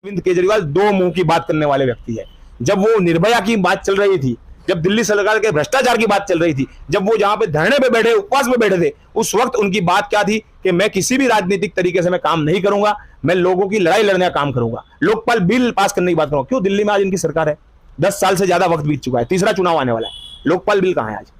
अरविंद केजरीवाल दो मुंह की बात करने वाले व्यक्ति है। जब वो निर्भया की बात चल रही थी, जब दिल्ली सरकार के भ्रष्टाचार की बात चल रही थी, जब वो जहां पे धरने पे बैठे, उपवास में बैठे थे, उस वक्त उनकी बात क्या थी कि मैं किसी भी राजनीतिक तरीके से मैं काम नहीं करूंगा, मैं लोगों की लड़ाई लड़ने का काम करूंगा, लोकपाल बिल पास करने की बात करूंगा। क्यों दिल्ली में आज इनकी सरकार है, 10 साल से ज्यादा वक्त बीत चुका है, तीसरा चुनाव आने वाला है, लोकपाल बिल कहां है आज?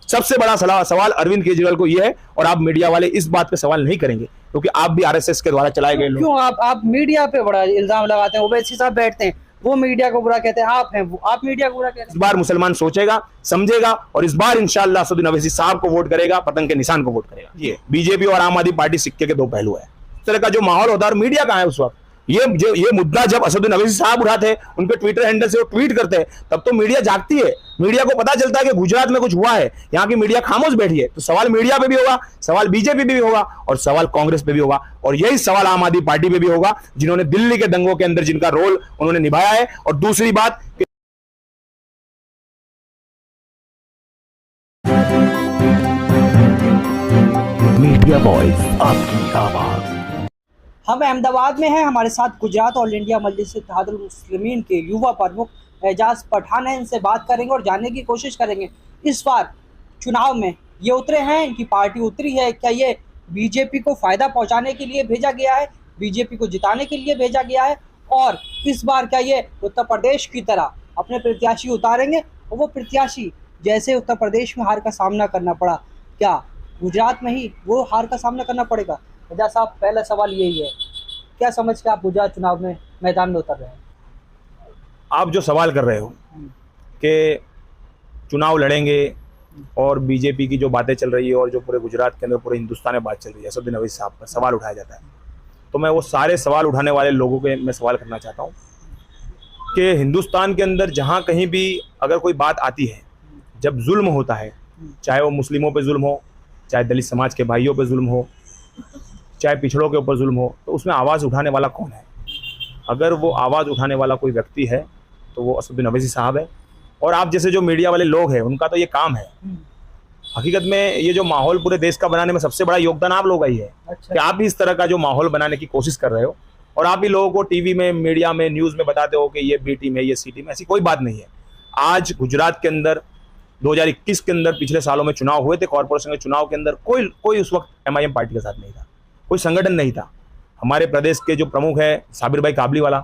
सबसे बड़ा सवाल अरविंद केजरीवाल को यह है, और आप मीडिया वाले इस बात पे सवाल नहीं करेंगे क्योंकि आप भी आरएसएस के द्वारा चलाए गए लोग। क्यों आप मीडिया पे बड़ा इल्जाम लगाते हैं? ओवैसी साहब बैठते हैं, वो मीडिया को बुरा कहते हैं, आप मीडिया को बुरा कहते हैं। इस बार मुसलमान सोचेगा, समझेगा और इस बार इंशाअल्लाह असदुद्दीन ओवैसी साहब को वोट करेगा, पतंग के निशान को वोट करेगा। ये बीजेपी और आम आदमी पार्टी सिक्के के दो पहलू है। इस तरह का जो माहौल होता है, मीडिया कहां है उस वक्त? ये मुद्दा जब असदुद्दीन ओवैसी साहब उठाते हैं, उनके ट्विटर हैंडल से वो ट्वीट करते हैं, तब तो मीडिया जागती है, मीडिया को पता चलता है कि गुजरात में कुछ हुआ है, यहाँ की मीडिया खामोश बैठी है। तो सवाल मीडिया पे भी होगा, सवाल बीजेपी पे भी होगा और सवाल कांग्रेस पे भी होगा, और यही सवाल आम आदमी पार्टी पे भी होगा, जिन्होंने दिल्ली के दंगों के अंदर जिनका रोल उन्होंने निभाया है। और दूसरी बात, मीडिया वॉइस, आपकी आवाज। हम अहमदाबाद में हैं, हमारे साथ गुजरात ऑल इंडिया मजलिस इत्तेहादुल मुस्लिमीन के युवा प्रमुख एजाज पठान हैं। इनसे बात करेंगे और जानने की कोशिश करेंगे इस बार चुनाव में ये उतरे हैं, इनकी पार्टी उतरी है, क्या ये बीजेपी को फ़ायदा पहुंचाने के लिए भेजा गया है, बीजेपी को जिताने के लिए भेजा गया है, और इस बार क्या ये उत्तर प्रदेश की तरह अपने प्रत्याशी उतारेंगे और वो प्रत्याशी जैसे उत्तर प्रदेश में हार का सामना करना पड़ा, क्या गुजरात में ही वो हार का सामना करना पड़ेगा? एजाज साहब, पहला सवाल यही है, क्या समझ के आप गुजरात चुनाव में मैदान में उतर रहे हैं? आप जो सवाल कर रहे हो कि चुनाव लड़ेंगे और बीजेपी की जो बातें चल रही है और जो पूरे गुजरात के अंदर पूरे हिंदुस्तान में बात चल रही है, असदुद्दीन ओवैसी साहब पर सवाल उठाया जाता है, तो मैं वो सारे सवाल उठाने वाले लोगों के मैं सवाल करना चाहता हूँ कि हिंदुस्तान के अंदर जहाँ कहीं भी अगर कोई बात आती है, जब जुल्म होता है, चाहे वो मुस्लिमों पे जुल्म हो, चाहे दलित समाज के भाइयों पे जुल्म हो, चाहे पिछड़ों के ऊपर जुल्म हो, तो उसमें आवाज़ उठाने वाला कौन है? अगर वो आवाज़ उठाने वाला कोई व्यक्ति है तो वो असदुद्दीन ओवैसी साहब है। और आप जैसे जो मीडिया वाले लोग हैं, उनका तो ये काम है। हकीकत में ये जो माहौल पूरे देश का बनाने में सबसे बड़ा योगदान आप लोगों का ही है। अच्छा। कि आप ही इस तरह का जो माहौल बनाने की कोशिश कर रहे हो और आप ही लोगों को टीवी में, मीडिया में, न्यूज़ में बताते हो कि ये बी टीम है, ये सी टीम है। ऐसी कोई बात नहीं है। आज गुजरात के अंदर 2021 के अंदर पिछले सालों में चुनाव हुए थे, कॉर्पोरेशन के चुनाव के अंदर कोई उस वक्त MIM पार्टी के साथ नहीं था, कोई संगठन नहीं था। हमारे प्रदेश के जो प्रमुख है साबिर भाई काबलीवाला,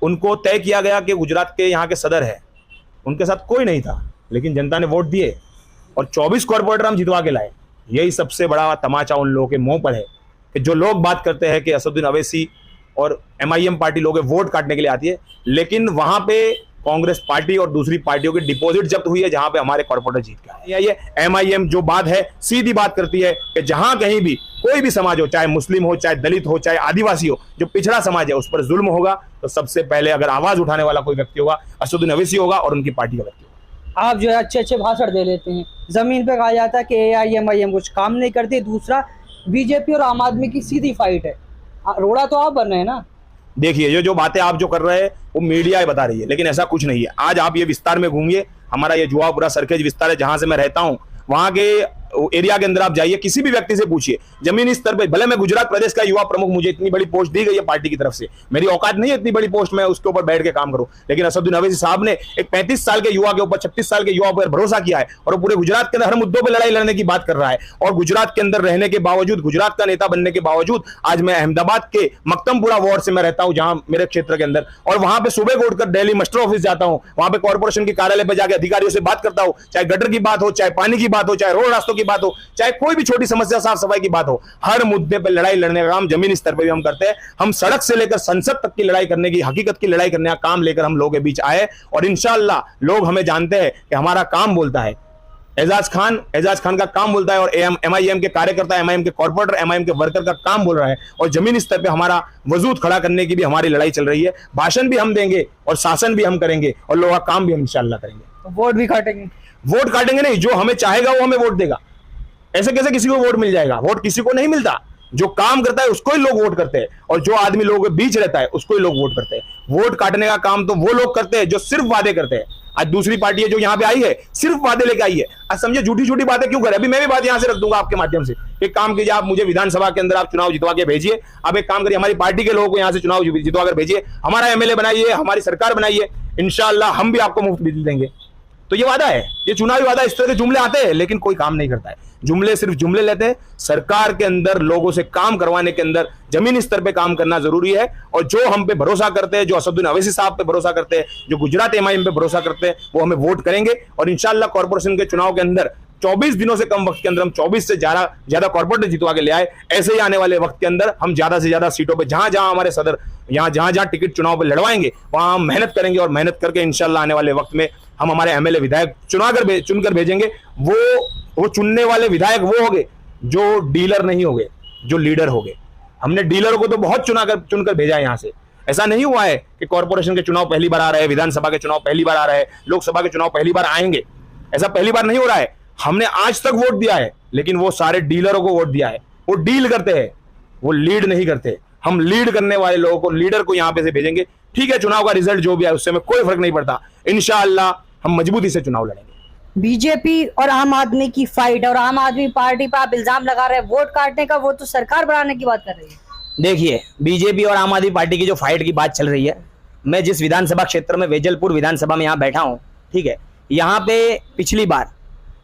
उनको तय किया गया कि गुजरात के यहाँ के सदर है, उनके साथ कोई नहीं था, लेकिन जनता ने वोट दिए और 24 कॉर्पोरेटर हम जितवा के लाए। यही सबसे बड़ा तमाचा उन लोगों के मुंह पर है कि जो लोग बात करते हैं कि असदुद्दीन ओवैसी और MIM पार्टी लोग वोट काटने के लिए आती है, लेकिन वहां पे कांग्रेस पार्टी और दूसरी पार्टियों की डिपॉजिट जब्त हुई है, जहां पे हमारे कॉर्पोरेटर जीत गए। ये MIM जो बात है सीधी बात करती है कि जहां कहीं भी कोई भी समाज हो, चाहे मुस्लिम हो, चाहे दलित हो, चाहे आदिवासी हो, जो पिछड़ा समाज है, उस पर जुल्म होगा तो सबसे पहले अगर आवाज उठाने वाला कोई व्यक्ति होगा, असदुद्दीन ओवैसी होगा और उनकी पार्टी का व्यक्ति होगा। आप जो है अच्छे अच्छे भाषण दे लेते हैं, जमीन पे कहा जाता है कि AIMIM कुछ काम नहीं करती, दूसरा बीजेपी और आम आदमी की सीधी फाइट है, रोड़ा तो आप बन रहे हैं ना। देखिए, जो बातें आप जो कर रहे हैं वो मीडिया बता रही है, लेकिन ऐसा कुछ नहीं है। आज आप ये विस्तार में घूमिए, हमारा ये जुआपुरा सरखेज विस्तार है जहां से मैं रहता हूं, वहां के एरिया के अंदर आप जाइए, किसी भी व्यक्ति से पूछिए, जमीनी स्तर पे, भले मैं गुजरात प्रदेश का युवा प्रमुख, मुझे इतनी बड़ी पोस्ट दी गई है पार्टी की तरफ से, मेरी औकात नहीं है इतनी बड़ी पोस्ट में उसके ऊपर बैठ के काम करूं, लेकिन असदुद्दीन ओवैसी साहब ने एक 35 साल के युवा के ऊपर, 36 साल के युवा पर भरोसा किया है और पूरे गुजरात के अंदर हर मुद्दों पर लड़ाई लड़ने की बात कर रहा है। और गुजरात के अंदर रहने के बावजूद, गुजरात का नेता बनने के बावजूद, आज मैं अहमदाबाद के मक्तमपुरा वार्ड से मैं रहता हूं, जहां मेरे क्षेत्र के अंदर, और वहां पे सुबह को उठकर दिल्ली मस्टर ऑफिस जाता हूं, वहां पे कॉर्पोरेशन के कार्यालय पर जाकर अधिकारियों से बात करता हूं, चाहे गटर की बात हो, चाहे पानी की बात हो, चाहे रोड रास्तों की बात हो, चाहे कोई भी छोटी समस्या साफ सफाई की बात हो, हर मुद्दे पर लड़ाई लड़ने का काम जमीनी स्तर पर भी हम करते हैं। हम सड़क से लेकर संसद तक की लड़ाई करने की, हकीकत की लड़ाई करने का काम लेकर हम लोगों के बीच आए और इंशाअल्लाह लोग हमें जानते हैं कि हमारा काम बोलता है। एजाज खान का काम बोलता है और MIM के कार्यकर्ता, MIM के कॉर्पोरेटर, MIM के वर्कर का काम बोल रहा है और जमीनी स्तर पे हमारा वजूद खड़ा करने की भी हमारी लड़ाई चल रही है। भाषण भी हम देंगे और शासन भी हम करेंगे और लोगों का काम भी हम इंशाअल्लाह करेंगे। तो वोट भी काटेंगे? वोट काटेंगे नहीं, जो हमें चाहेगा वो हमें वोट देगा। ऐसे कैसे किसी को वोट मिल जाएगा? वोट किसी को नहीं मिलता, जो काम करता है उसको ही लोग वोट करते हैं और जो आदमी लोगों के बीच रहता है उसको ही लोग वोट करते हैं। वोट काटने का काम तो वो लोग करते हैं जो सिर्फ वादे करते हैं। आज दूसरी पार्टी है जो यहाँ पे आई है, सिर्फ वादे लेके आई है। आज समझे झूठी झूठी बातें क्यों करे। अभी मैं भी बात यहाँ से रख दूंगा आपके माध्यम से। एक काम कीजिए, आप मुझे विधानसभा के अंदर आप चुनाव जितवा के भेजिए। आप एक काम करिए, हमारी पार्टी के लोगों को यहाँ से चुनाव जितवा कर भेजिए, हमारा एमएलए बनाइए, हमारी सरकार बनाइए, इंशाल्लाह हम भी आपको मुफ्त बिजली देंगे। तो ये वादा है, ये चुनावी वादा। इस तरह के जुमले आते हैं लेकिन कोई काम नहीं करता है। जुमले सिर्फ जुमले लेते हैं। सरकार के अंदर लोगों से काम करवाने के अंदर जमीनी स्तर पे काम करना जरूरी है। और जो हम पे भरोसा करते हैं, जो असदुद्दीन अवैसी साहब पे भरोसा करते हैं, जो गुजरात एमआईएम पे भरोसा करते हैं, वो हमें वोट करेंगे। और इंशाल्लाह कॉर्पोरेशन के चुनाव के अंदर 24 दिनों से कम वक्त के अंदर हम 24 से ज्यादा कॉर्पोरेटर जितवा के ले आए। ऐसे ही आने वाले वक्त के अंदर हम ज्यादा से ज्यादा सीटों पे, जहां जहां हमारे सदर जहां टिकट चुनाव पे लड़वाएंगे, वहां हम मेहनत करेंगे। और मेहनत करके इंशाल्लाह आने वाले वक्त में हम हमारे एमएलए विधायक चुनकर भेजेंगे। वो चुनने वाले विधायक वो होंगे जो डीलर नहीं होंगे, जो लीडर होंगे। हमने डीलर को तो बहुत चुनकर भेजा है यहाँ से। ऐसा नहीं हुआ है कि कॉर्पोरेशन के चुनाव पहली बार आ रहे हैं, विधानसभा के चुनाव पहली बार आ रहे हैं, लोकसभा के चुनाव पहली बार आएंगे। ऐसा पहली बार नहीं हो रहा है। हमने आज तक वोट दिया है, लेकिन वो सारे डीलरों को वोट दिया है। वो डील करते हैं, वो लीड नहीं करते। हम लीड करने वाले लोगों को, लीडर को यहाँ पे से भेजेंगे। ठीक है, चुनाव का रिजल्ट जो भी है उससे हमें कोई फर्क नहीं पड़ता। इंशाअल्लाह हम मजबूती से चुनाव लड़ेंगे। बीजेपी और आम आदमी की फाइट, और आम आदमी पार्टी पर आप इल्जाम लगा रहे हैं वोट काटने का, वो तो सरकार बनाने की बात कर रही है। देखिए, बीजेपी और आम आदमी पार्टी की जो फाइट की बात चल रही है, मैं जिस विधानसभा क्षेत्र में, वेजलपुर विधानसभा में यहाँ बैठा हूँ, ठीक है, यहाँ पे पिछली बार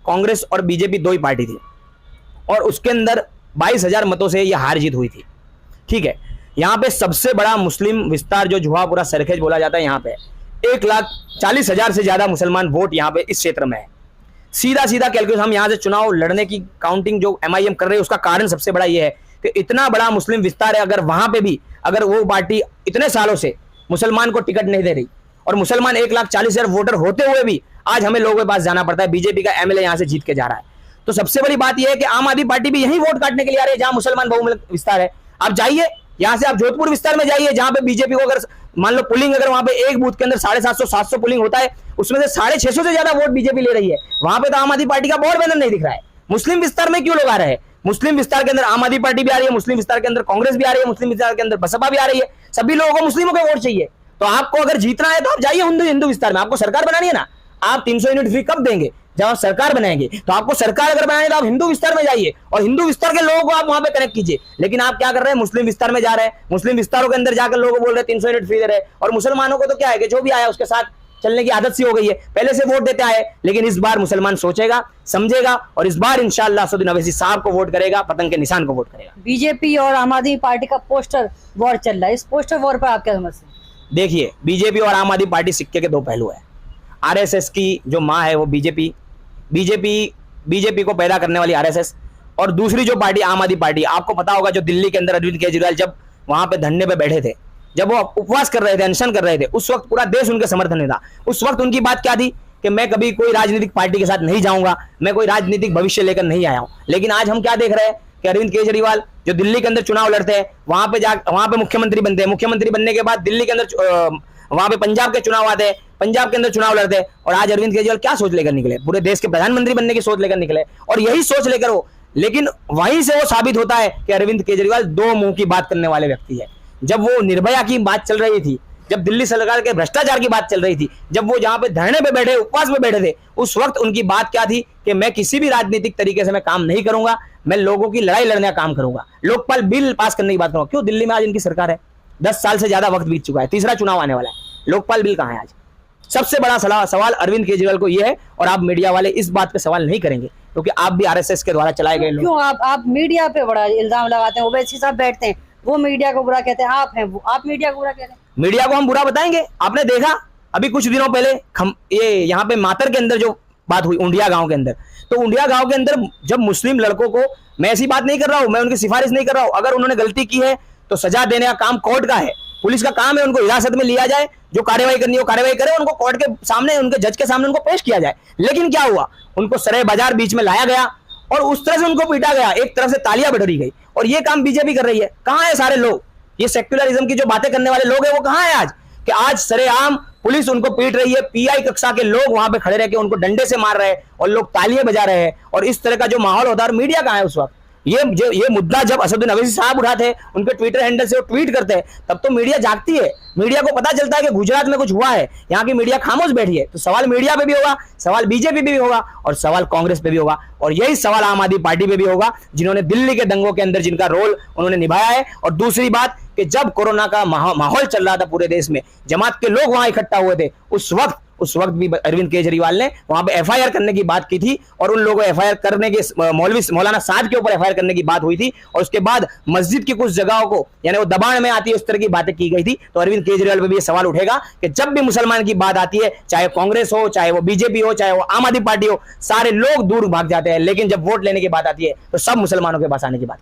कांग्रेस और बीजेपी दो ही पार्टी थी और उसके अंदर 22,000 मतों से ये हार जीत हुई थी। ठीक है, यहाँ पे सबसे बड़ा मुस्लिम विस्तार जो जुहापुरा सरखेज बोला जाता है, यहाँ पे 1,40,000 से ज्यादा मुसलमान वोट यहाँ पे इस क्षेत्र में है। सीधा कैलकुलेशन, हम यहाँ से चुनाव लड़ने की काउंटिंग जो एमआईएम कर रहे हैं उसका कारण सबसे बड़ा ये है कि इतना बड़ा मुस्लिम विस्तार है। अगर वहां पे भी अगर वो पार्टी इतने सालों से मुसलमान को टिकट नहीं दे रही और मुसलमान 1,40,000 वोटर होते हुए भी आज हमें लोगों के पास जाना पड़ता है, बीजेपी का एमएलए यहाँ से जीत के जा रहा है, तो सबसे बड़ी बात यह है कि आम आदमी पार्टी भी यही वोट काटने के लिए आ रही है जहां मुसलमान बहुमत विस्तार है। आप जाइए यहाँ से, आप जोधपुर विस्तार में जाइए जहां पे बीजेपी को अगर मान लो पुलिंग, अगर वहां पे एक बूथ के अंदर 750-700 पुलिंग होता है, उसमें से 650 से ज्यादा वोट बीजेपी ले रही है। वहां पे तो आम आदमी पार्टी का बोर्ड बैनर नहीं दिख रहा है। मुस्लिम विस्तार में क्यों लोग आ रहे हैं? मुस्लिम विस्तार के अंदर आम आदमी पार्टी भी आ रही है, मुस्लिम विस्तार के अंदर कांग्रेस भी आ रही है, मुस्लिम विस्तार के अंदर बसपा भी आ रही है। सभी लोगों को मुस्लिमों के वोट चाहिए। तो आपको अगर जीतना है तो आप जाइए हिंदू विस्तार में। आपको सरकार बनानी है ना, आप 300 यूनिट फ्री कब देंगे? जब आप सरकार बनाएंगे। तो आपको सरकार अगर बनानी है तो आप हिंदू विस्तार में जाइए और हिंदू विस्तार के लोगों को आप वहां पे कनेक्ट कीजिए। लेकिन आप क्या कर रहे हैं, मुस्लिम विस्तार में जा रहे हैं, मुस्लिम विस्तारों के अंदर जाकर लोगों को बोल रहे हैं 300 यूनिट फ्री दे रहे हैं। और मुसलमानों को तो क्या है कि जो भी आया उसके साथ चलने की आदत सी हो गई है, पहले से वोट देते आए। लेकिन इस बार मुसलमान सोचेगा, समझेगा और इस बार इंशाअल्लाह असदुद्दीन अवैसी साहब को वोट करेगा, पतंग के निशान को वोट करेगा। बीजेपी और आम आदमी पार्टी का पोस्टर वॉर चल रहा है, इस पोस्टर वॉर पर आप क्या समझते हैं? देखिए, बीजेपी और आम आदमी पार्टी सिक्के के दो पहलू है। आरएसएस की जो मां है वो बीजेपी को पैदा करने वाली आरएसएस, और दूसरी जो पार्टी आम आदमी पार्टी। आपको पता होगा जो दिल्ली के अंदर अरविंद केजरीवाल जब वहां पे धरने पे बैठे थे, जब वो उपवास कर रहे थे, अनशन कर रहे थे, उस वक्त पूरा देश उनके समर्थन में था। उस वक्त उनकी बात क्या थी कि मैं कभी कोई राजनीतिक पार्टी के साथ नहीं जाऊंगा, मैं कोई राजनीतिक भविष्य लेकर नहीं आया हूं। लेकिन आज हम क्या देख रहे हैं कि अरविंद केजरीवाल जो दिल्ली के अंदर चुनाव लड़ते हैं, वहां पे मुख्यमंत्री बनते हैं, मुख्यमंत्री बनने के बाद दिल्ली के अंदर वहां पे पंजाब के चुनाव आते हैं, पंजाब के अंदर चुनाव लड़ते हैं। और आज अरविंद केजरीवाल क्या सोच लेकर निकले? पूरे देश के प्रधानमंत्री बनने की सोच लेकर निकले और यही सोच लेकर वो, लेकिन वहीं से वो साबित होता है कि अरविंद केजरीवाल दो मुंह की बात करने वाले व्यक्ति है। जब वो निर्भया की बात चल रही थी, जब दिल्ली सरकार के भ्रष्टाचार की बात चल रही थी, जब वो जहां पे धरने पे बैठे, उपवास में बैठे थे, उस वक्त उनकी बात क्या थी कि मैं किसी भी राजनीतिक तरीके से मैं काम नहीं करूंगा, मैं लोगों की लड़ाई लड़ने का काम करूंगा, लोकपाल बिल पास करने की बात करूंगा। क्यों? दिल्ली में आज इनकी सरकार है, 10 साल से ज्यादा वक्त बीत चुका है, तीसरा चुनाव आने वाला है, लोकपाल बिल कहां है आज? सबसे बड़ा सवाल अरविंद केजरीवाल को यह है, और आप मीडिया वाले इस बात पे सवाल नहीं करेंगे क्योंकि आप भी आरएसएस के द्वारा चलाए गए लोग। क्यों आप मीडिया पे बड़ा इल्जाम लगाते हैं? ओवैसी साहब बैठते हैं, वो मीडिया को बुरा कहते हैं, आप मीडिया को बुरा कहते हैं। मीडिया को हम बुरा बताएंगे? आपने देखा अभी कुछ दिनों पहले ये यहाँ पे मातर के अंदर जो बात हुई, उंडिया गांव के अंदर, तो उंडिया गांव के अंदर जब मुस्लिम लड़कों को, मैं ऐसी बात नहीं कर रहा हूं, मैं उनकी सिफारिश नहीं कर रहा हूं, अगर उन्होंने गलती की है तो सजा देने का काम कोर्ट का है, पुलिस का काम है, उनको हिरासत में लिया जाए, जो कार्रवाई करनी हो कार्रवाई करे, उनको कोर्ट के सामने, उनके जज के सामने उनको पेश किया जाए। लेकिन क्या हुआ, उनको सरे बाजार बीच में लाया गया और उस तरह से उनको पीटा गया, एक तरफ से तालियां बटोरी गई। और ये काम बीजेपी कर रही है। कहां है सारे लोग? ये सेक्युलरिज्म की जो बातें करने वाले लोग हैं वो कहां है आज? कि आज सरेआम पुलिस उनको पीट रही है, पीआई कक्षा के लोग वहां पे खड़े रह के उनको डंडे से मार रहे हैं और लोग तालियां बजा रहे हैं, और इस तरह का जो माहौल होता है। और मीडिया कहां है उस वक्त? ये मुद्दा जब असदुद्दीन अवैसी साहब उठाते, उनके ट्विटर हैंडल से वो ट्वीट करते, तब तो मीडिया जागती है, मीडिया को पता चलता है कि गुजरात में कुछ हुआ है, यहाँ की मीडिया खामोश बैठी है। तो सवाल मीडिया पे भी होगा, सवाल बीजेपी पे भी होगा और सवाल कांग्रेस पे भी होगा, और यही सवाल आम आदमी पार्टी पे भी होगा, जिन्होंने दिल्ली के दंगों के अंदर जिनका रोल उन्होंने निभाया है। और दूसरी बात कि जब कोरोना का माहौल चल रहा था पूरे देश में, जमात के लोग वहां इकट्ठा हुए थे, उस वक्त भी अरविंद केजरीवाल ने वहां पे एफआईआर करने की बात की थी, और उन लोगों एफआईआर करने के मौलाना साद के ऊपर एफआईआर करने की बात हुई थी, और उसके बाद मस्जिद की कुछ जगहों को यानी वो दबाण में आती है, उस तरह की बातें की गई थी। तो अरविंद केजरीवाल पे भी ये सवाल उठेगा कि जब भी मुसलमान की बात आती है, चाहे कांग्रेस हो, चाहे वो बीजेपी हो, चाहे वो आम आदमी पार्टी हो, सारे लोग दूर भाग जाते हैं, लेकिन जब वोट लेने की बात आती है तो सब मुसलमानों के पास आने की बात